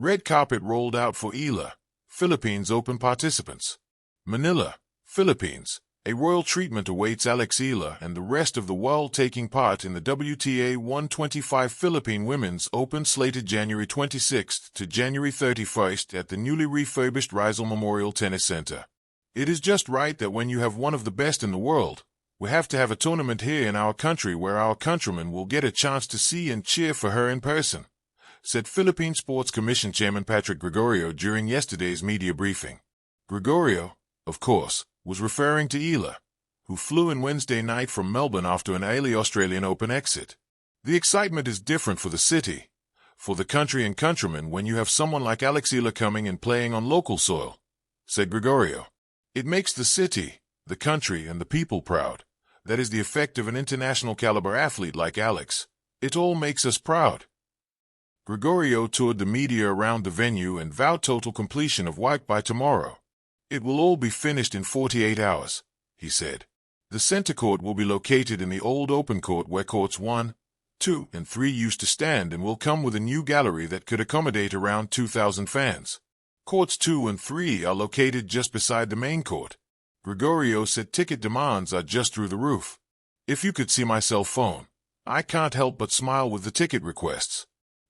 Red carpet rolled out for Eala, Philippines Open participants. Manila, Philippines. A royal treatment awaits Eala and the rest of the world taking part in the WTA 125 Philippine Women's Open slated January 26 to January 31 at the newly refurbished Rizal Memorial Tennis Center. It is just right that when you have one of the best in the world, we have to have a tournament here in our country where our countrymen will get a chance to see and cheer for her in person, said Philippine Sports Commission Chairman Patrick Gregorio during yesterday's media briefing. Gregorio, of course, was referring to Eala, who flew in Wednesday night from Melbourne after an early Australian Open exit. The excitement is different for the city, for the country and countrymen when you have someone like Eala coming and playing on local soil, said Gregorio. It makes the city, the country, and the people proud. That is the effect of an international caliber athlete like Alex. It all makes us proud. Gregorio toured the media around the venue and vowed total completion of work by tomorrow. It will all be finished in 48 hours, he said. The center court will be located in the old open court where courts 1, 2, and 3 used to stand and will come with a new gallery that could accommodate around 2,000 fans. Courts 2 and 3 are located just beside the main court. Gregorio said ticket demands are just through the roof. If you could see my cell phone, I can't help but smile with the ticket requests.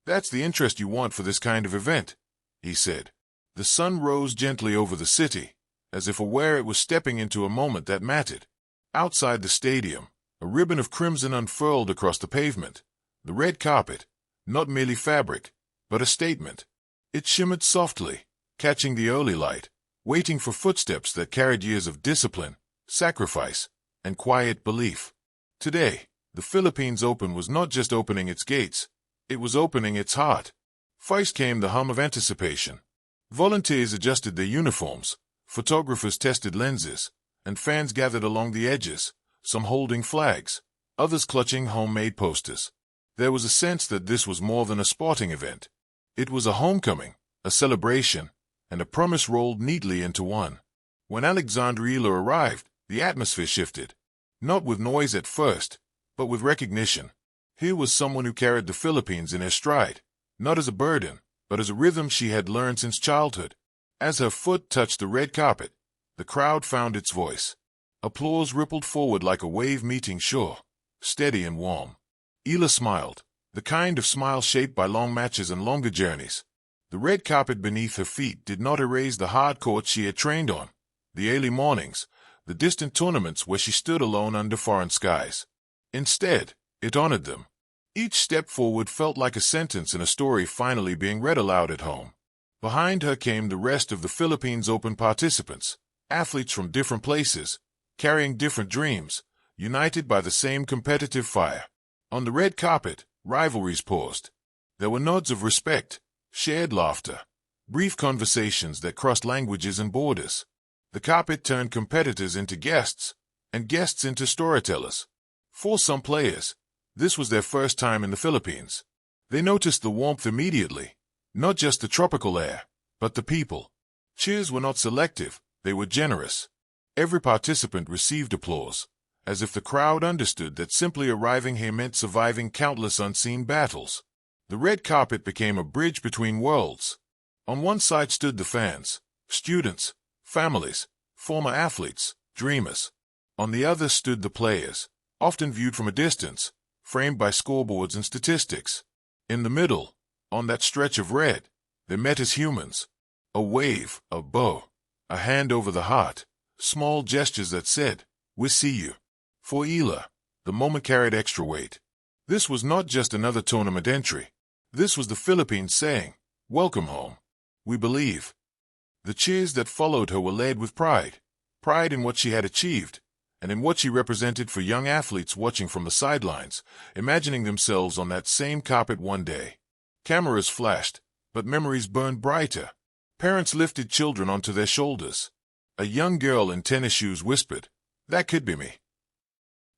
That's the interest you want for this kind of event, he said. The sun rose gently over the city, as if aware it was stepping into a moment that mattered. Outside the stadium, a ribbon of crimson unfurled across the pavement. The red carpet, not merely fabric, but a statement. It shimmered softly, catching the early light, waiting for footsteps that carried years of discipline, sacrifice, and quiet belief. Today, the Philippines Open was not just opening its gates, it was opening its heart. First came the hum of anticipation. Volunteers adjusted their uniforms, photographers tested lenses, and fans gathered along the edges, some holding flags, others clutching homemade posters. There was a sense that this was more than a sporting event. It was a homecoming, a celebration, and a promise rolled neatly into one. When Eala arrived, the atmosphere shifted. Not with noise at first, but with recognition. Here was someone who carried the Philippines in her stride, not as a burden, but as a rhythm she had learned since childhood. As her foot touched the red carpet, the crowd found its voice. Applause rippled forward like a wave meeting shore, steady and warm. Eala smiled, the kind of smile shaped by long matches and longer journeys. The red carpet beneath her feet did not erase the hard courts she had trained on, the early mornings, the distant tournaments where she stood alone under foreign skies. Instead, it honored them. Each step forward felt like a sentence in a story finally being read aloud at home. Behind her came the rest of the Philippines Open participants, athletes from different places, carrying different dreams, united by the same competitive fire. On the red carpet, rivalries paused. There were nods of respect, shared laughter, brief conversations that crossed languages and borders. The carpet turned competitors into guests, and guests into storytellers. For some players, this was their first time in the Philippines. They noticed the warmth immediately, not just the tropical air, but the people. Cheers were not selective, they were generous. Every participant received applause, as if the crowd understood that simply arriving here meant surviving countless unseen battles. The red carpet became a bridge between worlds. On one side stood the fans, students, families, former athletes, dreamers. On the other stood the players, often viewed from a distance, framed by scoreboards and statistics. In the middle, on that stretch of red, they met as humans. A wave, a bow, a hand over the heart, small gestures that said, "We see you." For Eala, the moment carried extra weight. This was not just another tournament entry. This was the Philippines saying, "Welcome home. We believe." The cheers that followed her were led with pride. Pride in what she had achieved, and in what she represented for young athletes watching from the sidelines, imagining themselves on that same carpet one day. Cameras flashed, but memories burned brighter. Parents lifted children onto their shoulders. A young girl in tennis shoes whispered, "That could be me."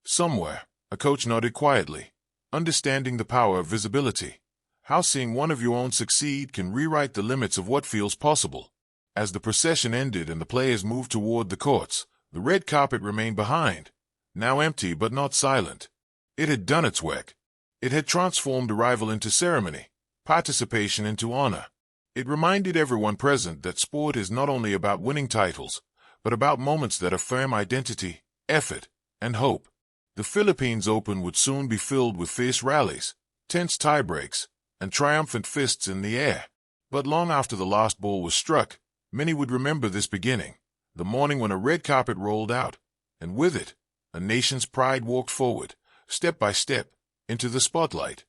Somewhere, a coach nodded quietly, understanding the power of visibility. How seeing one of your own succeed can rewrite the limits of what feels possible. As the procession ended and the players moved toward the courts, the red carpet remained behind, now empty but not silent. It had done its work. It had transformed arrival into ceremony, participation into honor. It reminded everyone present that sport is not only about winning titles, but about moments that affirm identity, effort, and hope. The Philippines Open would soon be filled with fierce rallies, tense tiebreaks, and triumphant fists in the air. But long after the last ball was struck, many would remember this beginning, the morning when a red carpet rolled out, and with it, a nation's pride walked forward, step by step, into the spotlight.